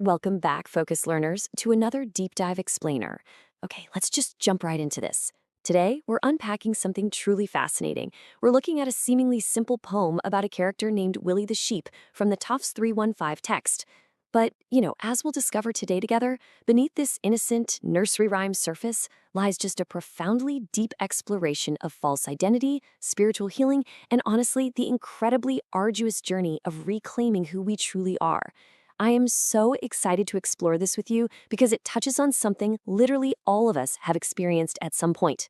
Welcome back, Focus Learners, to another Deep Dive Explainer. Okay, let's just jump right into this. Today, we're unpacking something truly fascinating. We're looking at a seemingly simple poem about a character named Willy the Sheep from the Tufts 315 text. But, as we'll discover today together, beneath this innocent nursery rhyme surface lies just a profoundly deep exploration of false identity, spiritual healing, and honestly, the incredibly arduous journey of reclaiming who we truly are. I am so excited to explore this with you because it touches on something literally all of us have experienced at some point.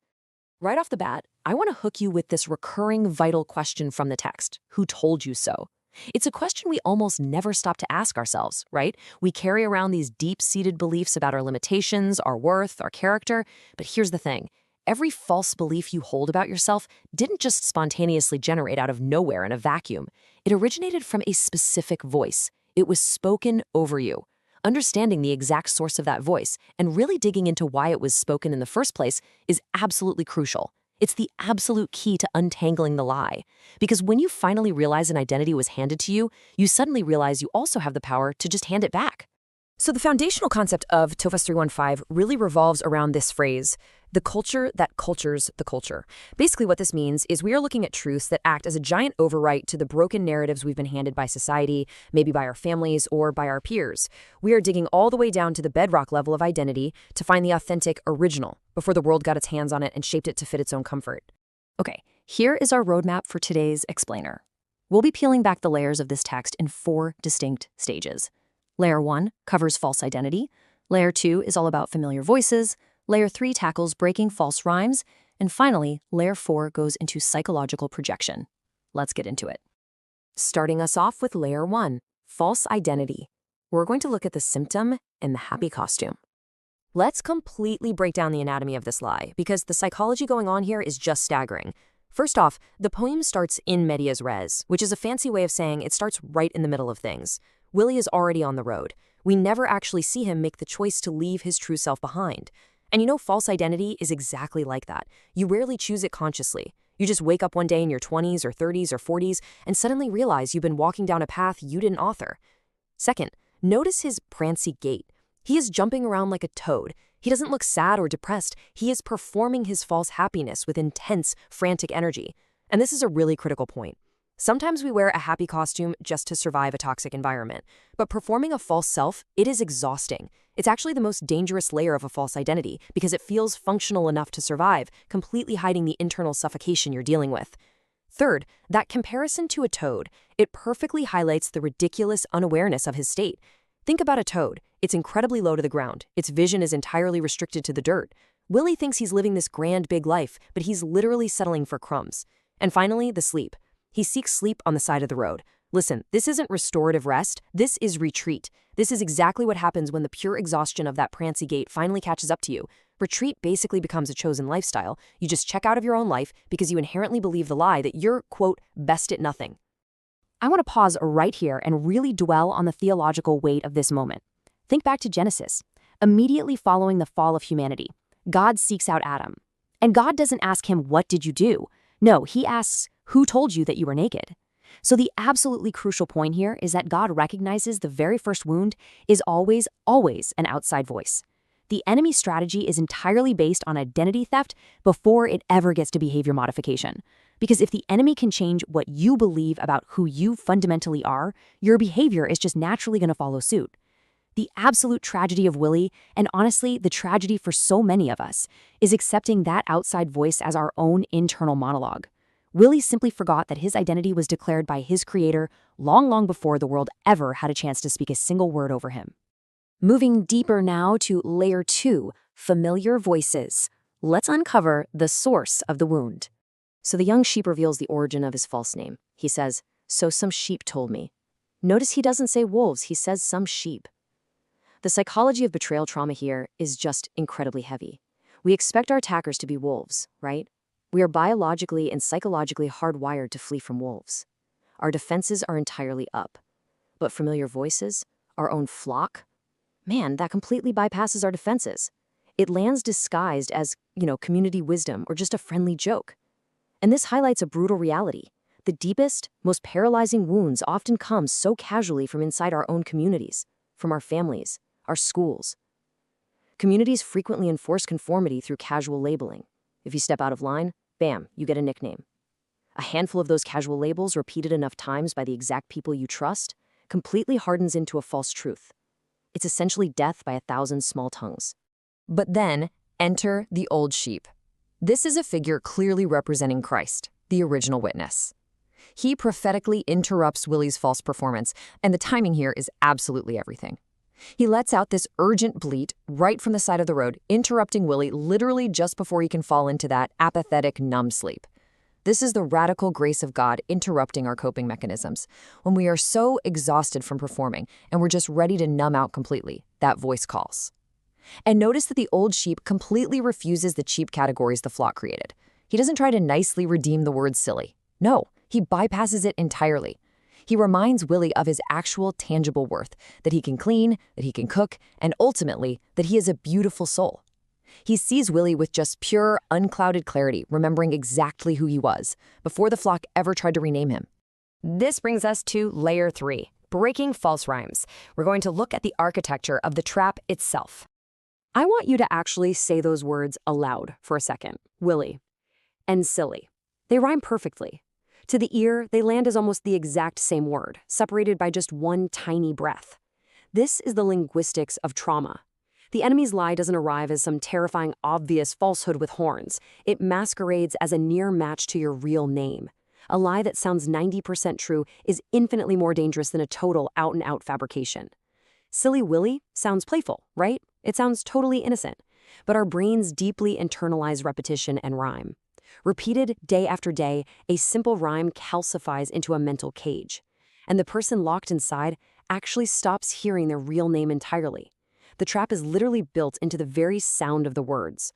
Right off the bat, I want to hook you with this recurring vital question from the text: who told you so? It's a question we almost never stop to ask ourselves, right? We carry around these deep-seated beliefs about our limitations, our worth, our character. But here's the thing. Every false belief you hold about yourself didn't just spontaneously generate out of nowhere in a vacuum. It originated from a specific voice. It was spoken over you. Understanding the exact source of that voice and really digging into why it was spoken in the first place is absolutely crucial. It's the absolute key to untangling the lie. Because when you finally realize an identity was handed to you, you suddenly realize you also have the power to just hand it back. So the foundational concept of Tufts 315 really revolves around this phrase: the culture that cultures the culture. Basically what this means is we are looking at truths that act as a giant overwrite to the broken narratives we've been handed by society, maybe by our families or by our peers. We are digging all the way down to the bedrock level of identity to find the authentic original before the world got its hands on it and shaped it to fit its own comfort. Okay, here is our roadmap for today's explainer. We'll be peeling back the layers of this text in 4 distinct stages. Layer 1 covers false identity. Layer 2 is all about familiar voices. Layer 3 tackles breaking false rhymes. And finally, Layer 4 goes into psychological projection. Let's get into it. Starting us off with Layer 1, false identity. We're going to look at the symptom and the happy costume. Let's completely break down the anatomy of this lie, because the psychology going on here is just staggering. First off, the poem starts in medias res, which is a fancy way of saying it starts right in the middle of things. Willy is already on the road. We never actually see him make the choice to leave his true self behind. And false identity is exactly like that. You rarely choose it consciously. You just wake up one day in your 20s or 30s or 40s and suddenly realize you've been walking down a path you didn't author. Second, notice his prancy gait. He is jumping around like a toad. He doesn't look sad or depressed. He is performing his false happiness with intense, frantic energy. And this is a really critical point. Sometimes we wear a happy costume just to survive a toxic environment. But performing a false self, it is exhausting. It's actually the most dangerous layer of a false identity because it feels functional enough to survive, completely hiding the internal suffocation you're dealing with. Third, that comparison to a toad, it perfectly highlights the ridiculous unawareness of his state. Think about a toad. It's incredibly low to the ground. Its vision is entirely restricted to the dirt. Willy thinks he's living this grand big life, but he's literally settling for crumbs. And finally, the sleep. He seeks sleep on the side of the road. Listen, this isn't restorative rest. This is retreat. This is exactly what happens when the pure exhaustion of that prancy gait finally catches up to you. Retreat basically becomes a chosen lifestyle. You just check out of your own life because you inherently believe the lie that you're, quote, best at nothing. I want to pause right here and really dwell on the theological weight of this moment. Think back to Genesis. Immediately following the fall of humanity, God seeks out Adam. And God doesn't ask him, "What did you do?" No, he asks, "Who told you that you were naked?" So the absolutely crucial point here is that God recognizes the very first wound is always, always an outside voice. The enemy's strategy is entirely based on identity theft before it ever gets to behavior modification. Because if the enemy can change what you believe about who you fundamentally are, your behavior is just naturally going to follow suit. The absolute tragedy of Willy, and honestly, the tragedy for so many of us, is accepting that outside voice as our own internal monologue. Willy simply forgot that his identity was declared by his creator long, long before the world ever had a chance to speak a single word over him. Moving deeper now to Layer 2, familiar voices. Let's uncover the source of the wound. So the young sheep reveals the origin of his false name. He says, "So some sheep told me." Notice he doesn't say wolves, he says some sheep. The psychology of betrayal trauma here is just incredibly heavy. We expect our attackers to be wolves, right? We are biologically and psychologically hardwired to flee from wolves. Our defenses are entirely up. But familiar voices, our own flock, man, that completely bypasses our defenses. It lands disguised as, community wisdom or just a friendly joke. And this highlights a brutal reality. The deepest, most paralyzing wounds often come so casually from inside our own communities, from our families, our schools. Communities frequently enforce conformity through casual labeling. If you step out of line, bam, you get a nickname. A handful of those casual labels repeated enough times by the exact people you trust completely hardens into a false truth. It's essentially death by 1,000 small tongues. But then, enter the old sheep. This is a figure clearly representing Christ, the original witness. He prophetically interrupts Willy's false performance, and the timing here is absolutely everything. He lets out this urgent bleat right from the side of the road, interrupting Willy literally just before he can fall into that apathetic, numb sleep. This is the radical grace of God interrupting our coping mechanisms. When we are so exhausted from performing and we're just ready to numb out completely, that voice calls. And notice that the old sheep completely refuses the cheap categories the flock created. He doesn't try to nicely redeem the word silly. No, he bypasses it entirely. He reminds Willy of his actual tangible worth, that he can clean, that he can cook, and ultimately, that he is a beautiful soul. He sees Willy with just pure, unclouded clarity, remembering exactly who he was, before the flock ever tried to rename him. This brings us to layer 3, breaking false rhymes. We're going to look at the architecture of the trap itself. I want you to actually say those words aloud for a second. Willy and silly. They rhyme perfectly. To the ear, they land as almost the exact same word, separated by just one tiny breath. This is the linguistics of trauma. The enemy's lie doesn't arrive as some terrifying, obvious falsehood with horns. It masquerades as a near match to your real name. A lie that sounds 90% true is infinitely more dangerous than a total out-and-out fabrication. Silly Willy sounds playful, right? It sounds totally innocent. But our brains deeply internalize repetition and rhyme. Repeated day after day, a simple rhyme calcifies into a mental cage. And the person locked inside actually stops hearing their real name entirely. The trap is literally built into the very sound of the words.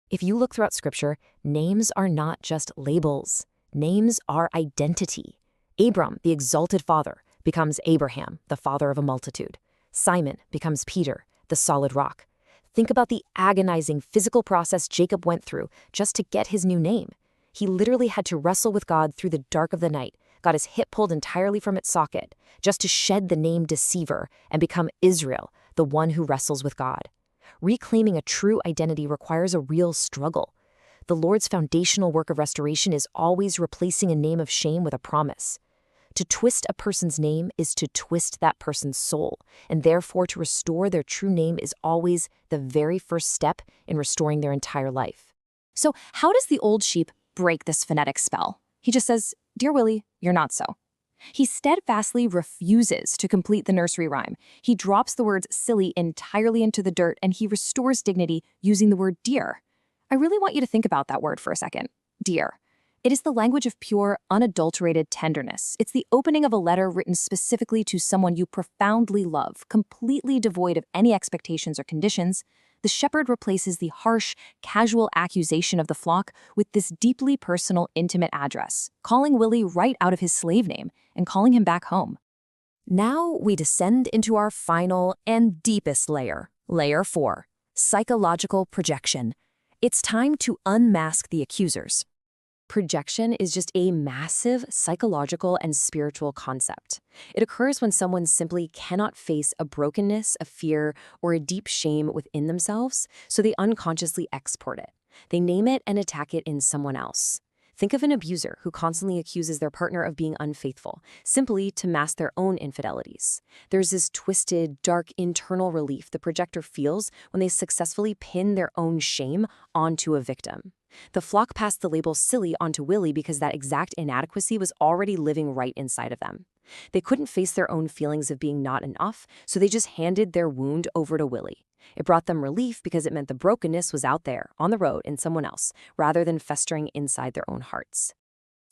If you look throughout Scripture, names are not just labels. Names are identity. Abram, the exalted father, becomes Abraham, the father of a multitude. Simon becomes Peter, the solid rock. Think about the agonizing physical process Jacob went through just to get his new name. He literally had to wrestle with God through the dark of the night, got his hip pulled entirely from its socket, just to shed the name deceiver and become Israel, the one who wrestles with God. Reclaiming a true identity requires a real struggle. The Lord's foundational work of restoration is always replacing a name of shame with a promise. To twist a person's name is to twist that person's soul, and therefore to restore their true name is always the very first step in restoring their entire life. So how does the old sheep break this phonetic spell? He just says, "Dear Willy, you're not so." He steadfastly refuses to complete the nursery rhyme. He drops the words silly entirely into the dirt, and he restores dignity using the word dear. I really want you to think about that word for a second. Dear. It is the language of pure, unadulterated tenderness. It's the opening of a letter written specifically to someone you profoundly love, completely devoid of any expectations or conditions. The shepherd replaces the harsh, casual accusation of the flock with this deeply personal, intimate address, calling Willy right out of his slave name and calling him back home. Now we descend into our final and deepest layer, layer 4, psychological projection. It's time to unmask the accusers. Projection is just a massive psychological and spiritual concept. It occurs when someone simply cannot face a brokenness, a fear, or a deep shame within themselves, so they unconsciously export it. They name it and attack it in someone else. Think of an abuser who constantly accuses their partner of being unfaithful, simply to mask their own infidelities. There's this twisted, dark internal relief the projector feels when they successfully pin their own shame onto a victim. The flock passed the label silly onto Willy because that exact inadequacy was already living right inside of them. They couldn't face their own feelings of being not enough, so they just handed their wound over to Willy. It brought them relief because it meant the brokenness was out there, on the road, in someone else, rather than festering inside their own hearts.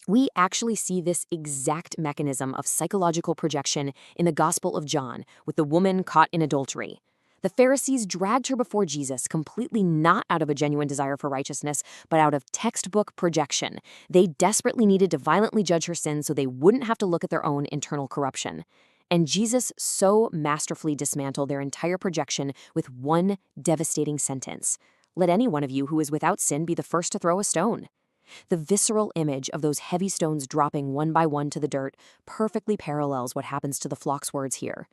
We actually see this exact mechanism of psychological projection in the Gospel of John with the woman caught in adultery. The Pharisees dragged her before Jesus, completely not out of a genuine desire for righteousness, but out of textbook projection. They desperately needed to violently judge her sin so they wouldn't have to look at their own internal corruption. And Jesus so masterfully dismantled their entire projection with one devastating sentence. Let any one of you who is without sin be the first to throw a stone. The visceral image of those heavy stones dropping one by one to the dirt perfectly parallels what happens to the flock's words here.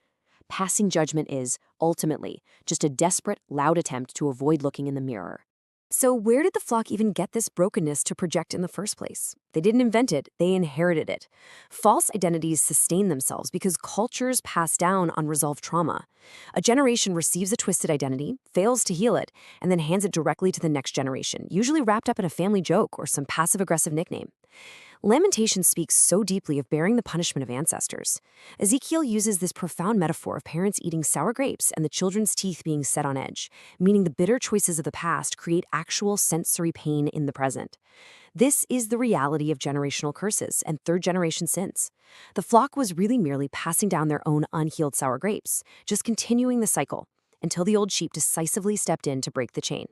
passing judgment is, ultimately, just a desperate, loud attempt to avoid looking in the mirror. So where did the flock even get this brokenness to project in the first place? They didn't invent it, they inherited it. False identities sustain themselves because cultures pass down unresolved trauma. A generation receives a twisted identity, fails to heal it, and then hands it directly to the next generation, usually wrapped up in a family joke or some passive-aggressive nickname. Lamentation speaks so deeply of bearing the punishment of ancestors. Ezekiel uses this profound metaphor of parents eating sour grapes and the children's teeth being set on edge, meaning the bitter choices of the past create actual sensory pain in the present. This is the reality of generational curses and third-generation sins. The flock was really merely passing down their own unhealed sour grapes, just continuing the cycle, until the old sheep decisively stepped in to break the chain.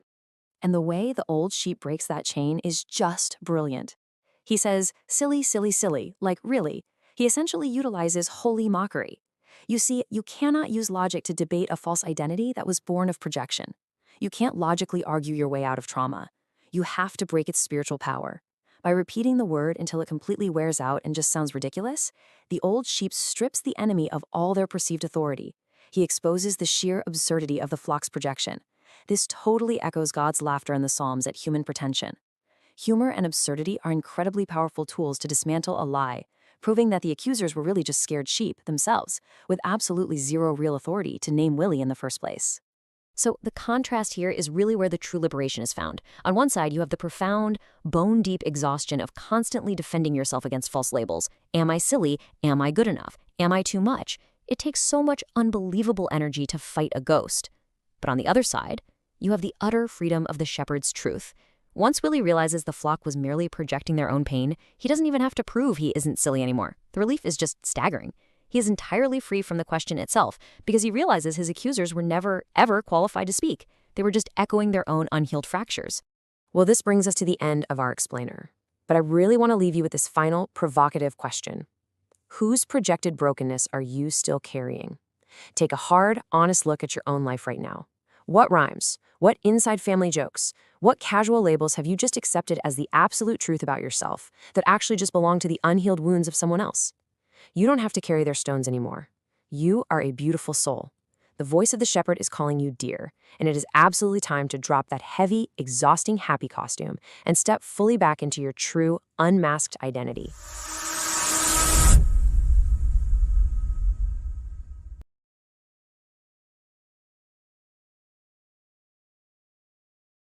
And the way the old sheep breaks that chain is just brilliant. He says, silly, silly, silly, like really. He essentially utilizes holy mockery. You see, you cannot use logic to debate a false identity that was born of projection. You can't logically argue your way out of trauma. You have to break its spiritual power. By repeating the word until it completely wears out and just sounds ridiculous, the old sheep strips the enemy of all their perceived authority. He exposes the sheer absurdity of the flock's projection. This totally echoes God's laughter in the Psalms at human pretension. Humor and absurdity are incredibly powerful tools to dismantle a lie, proving that the accusers were really just scared sheep themselves, with absolutely zero real authority to name Willy in the first place. So the contrast here is really where the true liberation is found. On one side, you have the profound, bone-deep exhaustion of constantly defending yourself against false labels. Am I silly? Am I good enough? Am I too much? It takes so much unbelievable energy to fight a ghost. But on the other side, you have the utter freedom of the shepherd's truth. Once Willy realizes the flock was merely projecting their own pain, he doesn't even have to prove he isn't silly anymore. The relief is just staggering. He is entirely free from the question itself because he realizes his accusers were never, ever qualified to speak. They were just echoing their own unhealed fractures. Well, this brings us to the end of our explainer. But I really want to leave you with this final, provocative question. Whose projected brokenness are you still carrying? Take a hard, honest look at your own life right now. What rhymes? What inside family jokes? What casual labels have you just accepted as the absolute truth about yourself that actually just belong to the unhealed wounds of someone else? You don't have to carry their stones anymore. You are a beautiful soul. The voice of the shepherd is calling you dear, and it is absolutely time to drop that heavy, exhausting happy costume and step fully back into your true, unmasked identity.